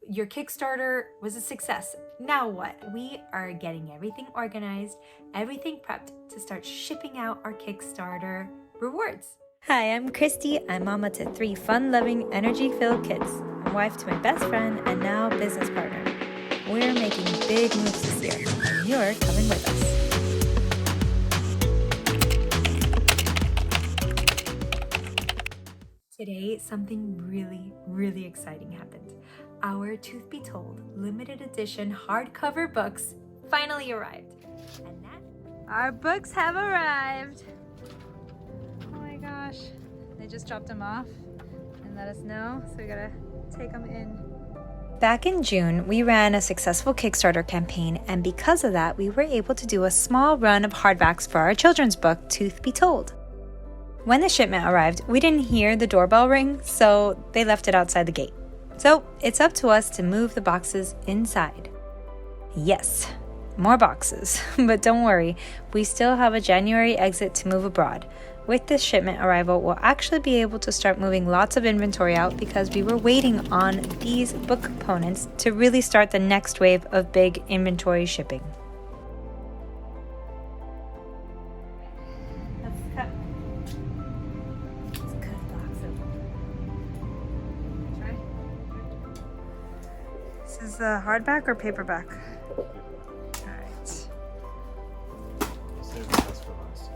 your Kickstarter was a success. Now what? We are getting everything organized, everything prepped to start shipping out our Kickstarter rewards. Hi, I'm Christy. I'm mama to 3 fun-loving, energy-filled kids. I'm wife to my best friend and now business partner. We're making big moves this year, and you're coming with us. Today, something really exciting happened. Our Truth Be Told limited edition hardcover books finally arrived. And that our books have arrived. Oh my gosh. They just dropped them off and let us know, so we gotta take them in. Back in June, we ran a successful Kickstarter campaign, and because of that, we were able to do a small run of hardbacks for our children's book, Truth Be Told. When the shipment arrived, we didn't hear the doorbell ring, so they left it outside the gate. So it's up to us to move the boxes inside. Yes, more boxes, but don't worry, we still have a January exit to move abroad. With this shipment arrival, we'll actually be able to start moving lots of inventory out because we were waiting on these book components to really start the next wave of big inventory shipping. This is the hardback or paperback? Alright. Save the best for last.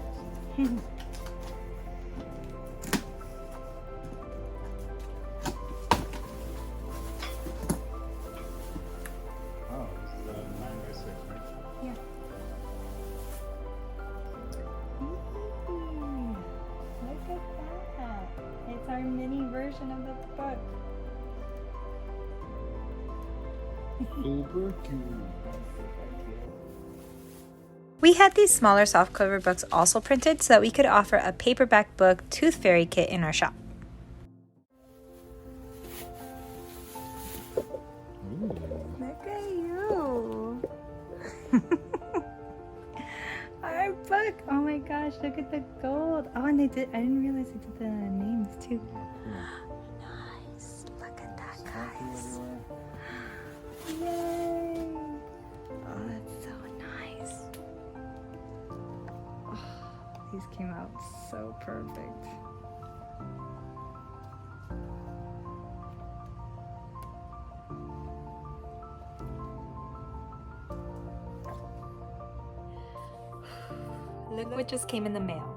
Oh, this is a 9x6, right? Yeah. Look at that. It's our mini version of the book. Super cute. We had these smaller softcover books also printed so that we could offer a paperback book Tooth Fairy kit in our shop. Look at you! Our book! Oh my gosh, look at the gold! Oh, and I didn't realize they did the names too. Nice! Look at that, guys! Yay! Oh, that's so nice. Oh, these came out so perfect. Look what just came in the mail.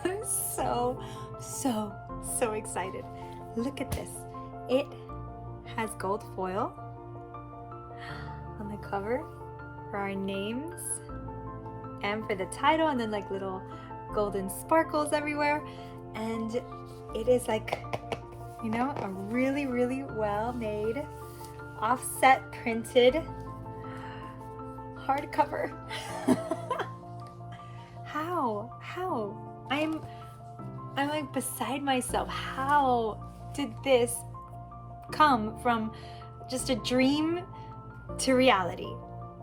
I'm so excited. Look at this. It has gold foil on the cover for our names and for the title, and then like little golden sparkles everywhere. And it is like, you know, a really well made offset printed hardcover. How? I'm like beside myself. How did this come from just a dream to reality?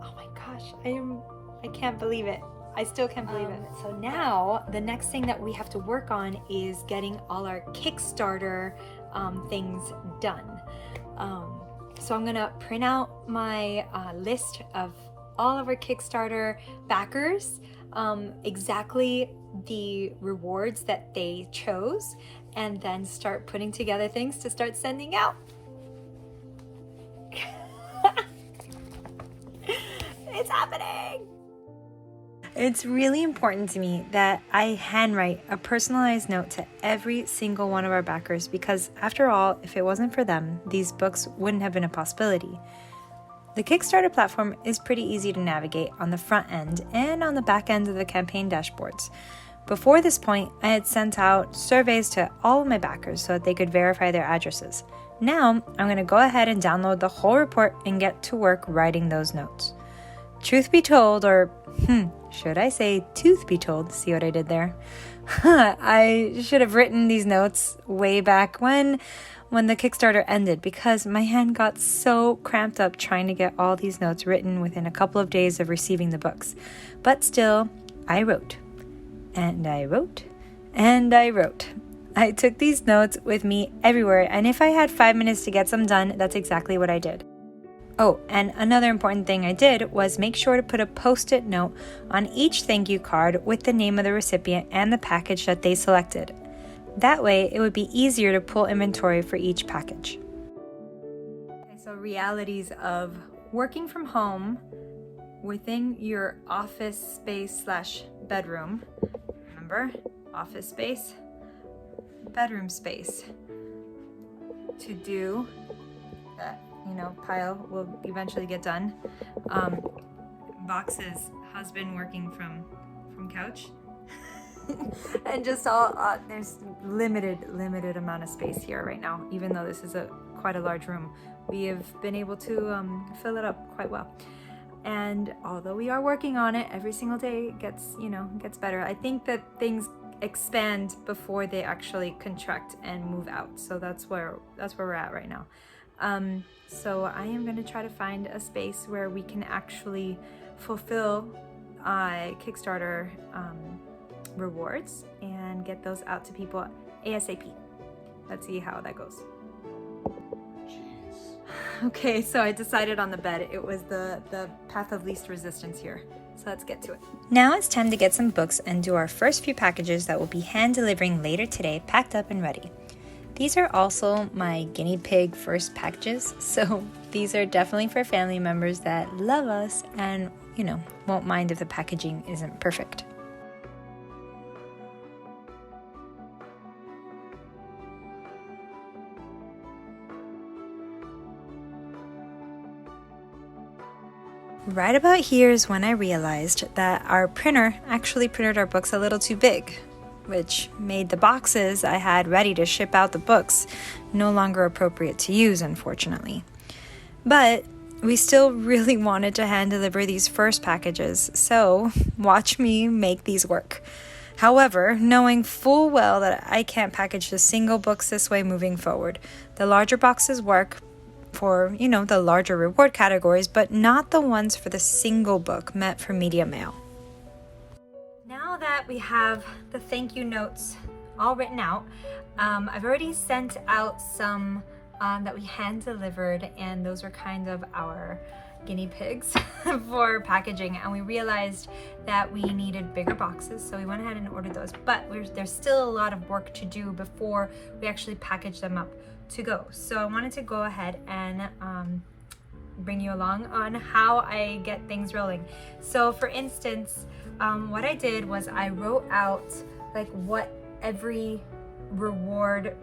Oh my gosh, I can't believe it. I still can't believe it. So now the next thing that we have to work on is getting all our Kickstarter things done. So I'm gonna print out my list of all of our Kickstarter backers, exactly the rewards that they chose, and then start putting together things to start sending out. It's happening! It's really important to me that I handwrite a personalized note to every single one of our backers because, after all, if it wasn't for them, these books wouldn't have been a possibility. The Kickstarter platform is pretty easy to navigate on the front end and on the back end of the campaign dashboards. Before this point, I had sent out surveys to all of my backers so that they could verify their addresses. Now, I'm going to go ahead and download the whole report and get to work writing those notes. Truth be told, or should I say tooth be told, see what I did there? I should have written these notes way back when the Kickstarter ended because my hand got so cramped up trying to get all these notes written within a couple of days of receiving the books. But still, I wrote. And I wrote. And I wrote. I took these notes with me everywhere, and if I had 5 minutes to get some done, that's exactly what I did. Oh, and another important thing I did was make sure to put a post-it note on each thank you card with the name of the recipient and the package that they selected. That way, it would be easier to pull inventory for each package. Okay, so realities of working from home within your office space / bedroom. Remember, office space, bedroom space. To do that, pile will eventually get done. Boxes, husband working from couch. And just all there's limited amount of space here right now, even though this is quite a large room. We have been able to fill it up quite well. And although we are working on it every single day, it gets better. I think that things expand before they actually contract and move out. So that's where we're at right now. So I am going to try to find a space where we can actually fulfill Kickstarter rewards and get those out to people ASAP. Let's see how that goes. Okay, so I decided on the bed. It was the path of least resistance here. So let's get to it. Now it's time to get some books and do our first few packages that will be hand delivering later today, packed up and ready. These are also my guinea pig first packages, so these are definitely for family members that love us and, won't mind if the packaging isn't perfect. Right about here is when I realized that our printer actually printed our books a little too big, which made the boxes I had ready to ship out the books no longer appropriate to use, unfortunately. But we still really wanted to hand deliver these first packages, so watch me make these work. However, knowing full well that I can't package the single books this way moving forward, the larger boxes work for, the larger reward categories, but not the ones for the single book meant for media mail. Now that we have the thank you notes all written out, I've already sent out some that we hand delivered, and those were kind of our guinea pigs for packaging, and we realized that we needed bigger boxes, so we went ahead and ordered those, but there's still a lot of work to do before we actually package them up to go. So I wanted to go ahead and bring you along on how I get things rolling. So for instance, what I did was I wrote out like what every reward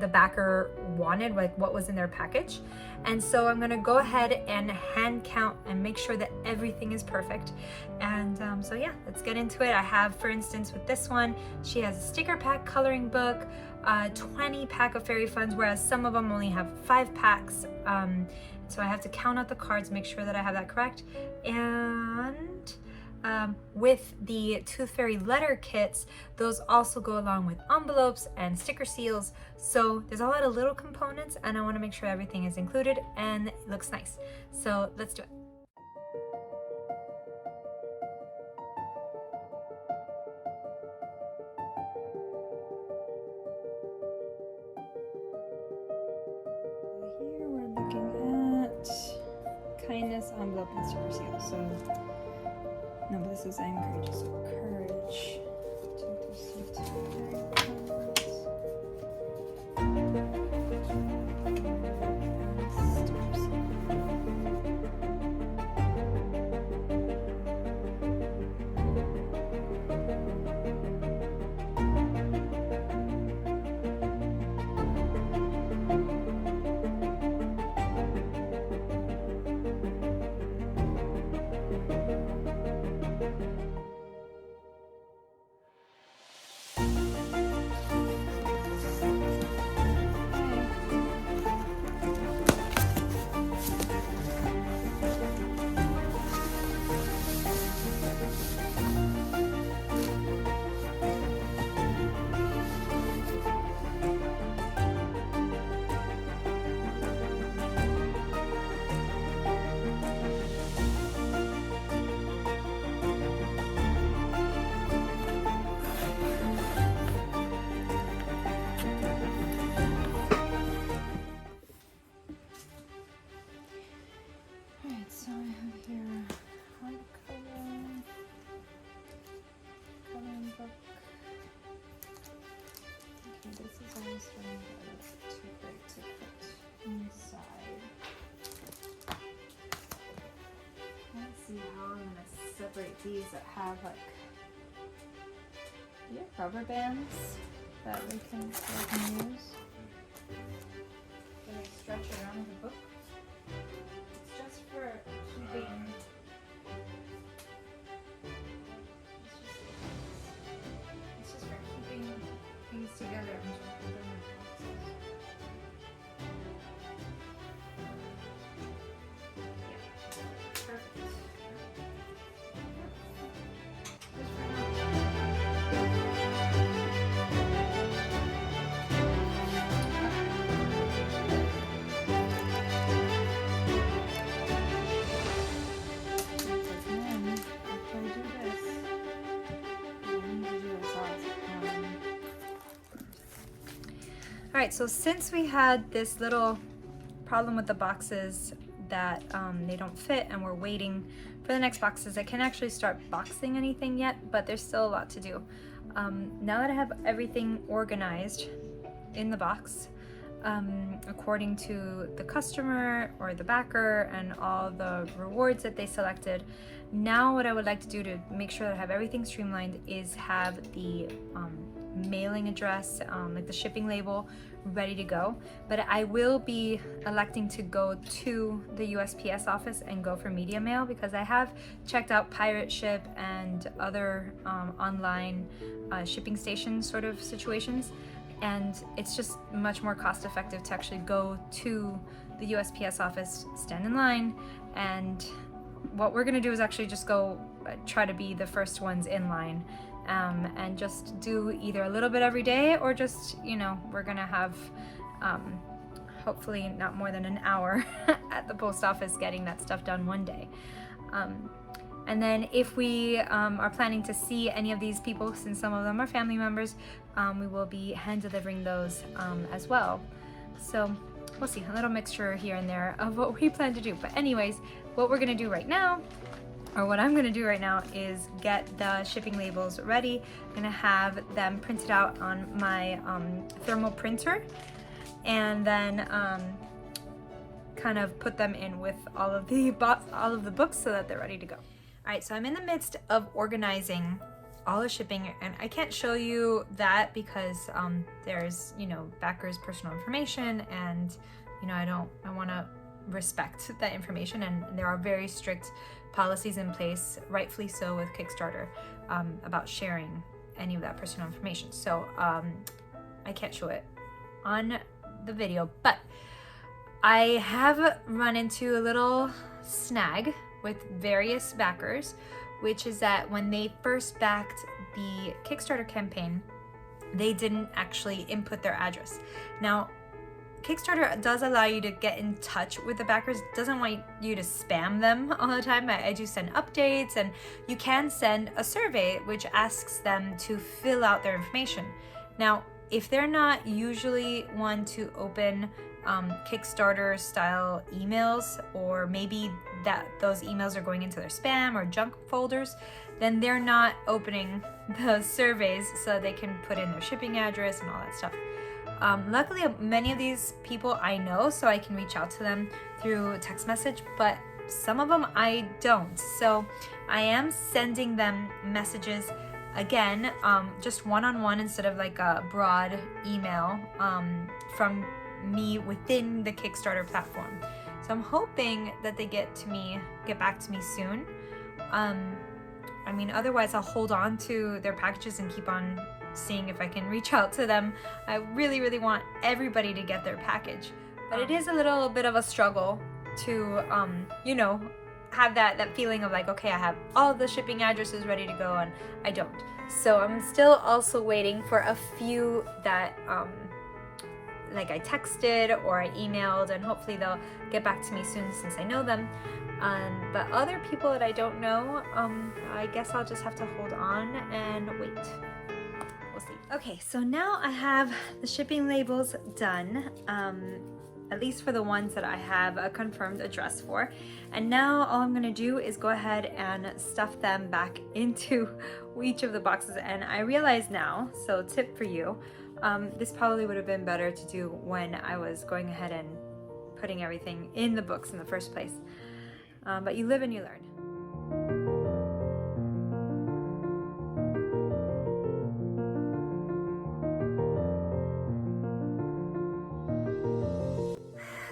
the backer wanted, like what was in their package. And so I'm gonna go ahead and hand count and make sure that everything is perfect. And so yeah, let's get into it. I have, for instance, with this one, she has a sticker pack, coloring book, 20 pack of fairy funds, whereas some of them only have 5 packs. So I have to count out the cards, make sure that I have that correct. And with the Tooth Fairy letter kits, those also go along with envelopes and sticker seals. So there's a lot of little components, and I want to make sure everything is included and it looks nice. So let's do it. Here we're looking at kindness, envelope, and sticker seal. So no, but this is angry, just courage. this is almost starting to get too big to put inside. Let's see how I'm gonna separate these that have like rubber bands that we can use. Can I stretch around the book? It's just for keeping. It's just for keeping things together. Alright, so since we had this little problem with the boxes that they don't fit and we're waiting for the next boxes, I can't actually start boxing anything yet, but there's still a lot to do. Now that I have everything organized in the box, according to the customer or the backer and all the rewards that they selected, now what I would like to do to make sure that I have everything streamlined is have the mailing address, like the shipping label, ready to go. But I will be electing to go to the USPS office and go for media mail, because I have checked out Pirate Ship and other online shipping station sort of situations, and it's just much more cost effective to actually go to the USPS office, stand in line, and what we're gonna do is actually just go try to be the first ones in line. And just do either a little bit every day, or just, you know, we're gonna have hopefully not more than an hour at the post office getting that stuff done one day. And then if we are planning to see any of these people, since some of them are family members, we will be hand delivering those as well. So we'll see, a little mixture here and there of what we plan to do. But anyways, what we're gonna do right now, or what I'm gonna do right now, is get the shipping labels ready. I'm gonna have them printed out on my thermal printer, and then kind of put them in with all of the books so that they're ready to go. All right, so I'm in the midst of organizing all the shipping, and I can't show you that because there's, you know, backers' personal information, and you know, I want to respect that information, and there are very strict policies in place, rightfully so, with Kickstarter about sharing any of that personal information. So I can't show it on the video, but I have run into a little snag with various backers, which is that when they first backed the Kickstarter campaign, they didn't actually input their address. Now, Kickstarter does allow you to get in touch with the backers. It doesn't want you to spam them all the time. I do send updates, and you can send a survey which asks them to fill out their information. Now, if they're not usually one to open Kickstarter style emails, or maybe that those emails are going into their spam or junk folders, then they're not opening the surveys so they can put in their shipping address and all that stuff. Luckily, many of these people I know, so I can reach out to them through text message, but some of them I don't. So I am sending them messages again, just one-on-one instead of like a broad email from me within the Kickstarter platform. So I'm hoping that they get back to me soon. I mean, otherwise I'll hold on to their packages and keep on seeing if I can reach out to them. I really, really want everybody to get their package, but it is a little bit of a struggle to, you know, have that feeling of like, okay, I have all the shipping addresses ready to go and I don't. So I'm still also waiting for a few that, like I texted or I emailed, and hopefully they'll get back to me soon since I know them. But other people that I don't know, I guess I'll just have to hold on and wait. We'll see. Okay, so now I have the shipping labels done, at least for the ones that I have a confirmed address for. And now all I'm gonna do is go ahead and stuff them back into each of the boxes. And I realize now, so tip for you, This probably would have been better to do when I was going ahead and putting everything in the books in the first place. But you live and you learn.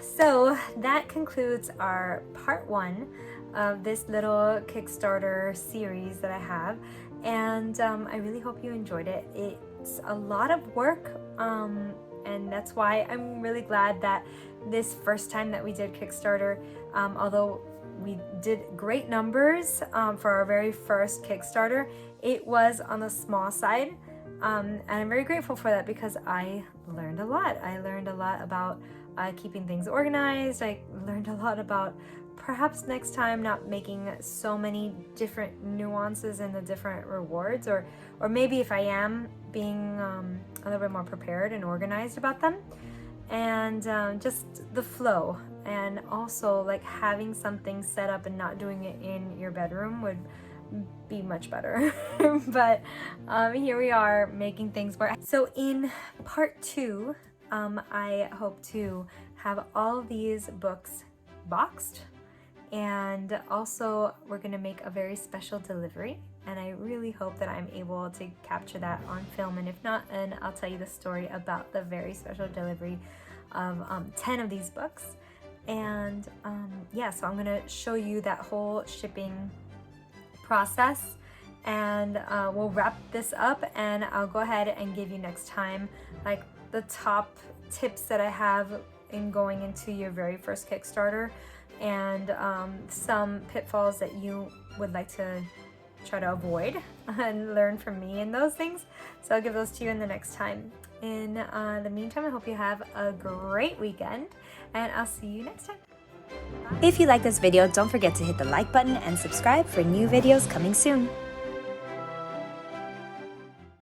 So that concludes our part 1 of this little Kickstarter series that I have, and I really hope you enjoyed it. It's a lot of work, and that's why I'm really glad that this first time that we did Kickstarter, although we did great numbers for our very first Kickstarter, it was on the small side, and I'm very grateful for that because I learned a lot. I learned a lot about keeping things organized. I learned a lot about perhaps next time not making so many different nuances in the different rewards, or maybe if I am being a little bit more prepared and organized about them, and just the flow, and also like having something set up and not doing it in your bedroom would be much better. But here we are making things work. So in part 2, I hope to have all these books boxed, and also we're going to make a very special delivery, and I really hope that I'm able to capture that on film, and if not, then I'll tell you the story about the very special delivery of 10 of these books. And yeah, so I'm going to show you that whole shipping process, and we'll wrap this up, and I'll go ahead and give you next time like the top tips that I have in going into your very first Kickstarter, and some pitfalls that you would like to try to avoid and learn from me in those things. So I'll give those to you in the next time. In the meantime, I hope you have a great weekend, and I'll see you next time. Bye. If you like this video, don't forget to hit the like button and subscribe for new videos coming soon.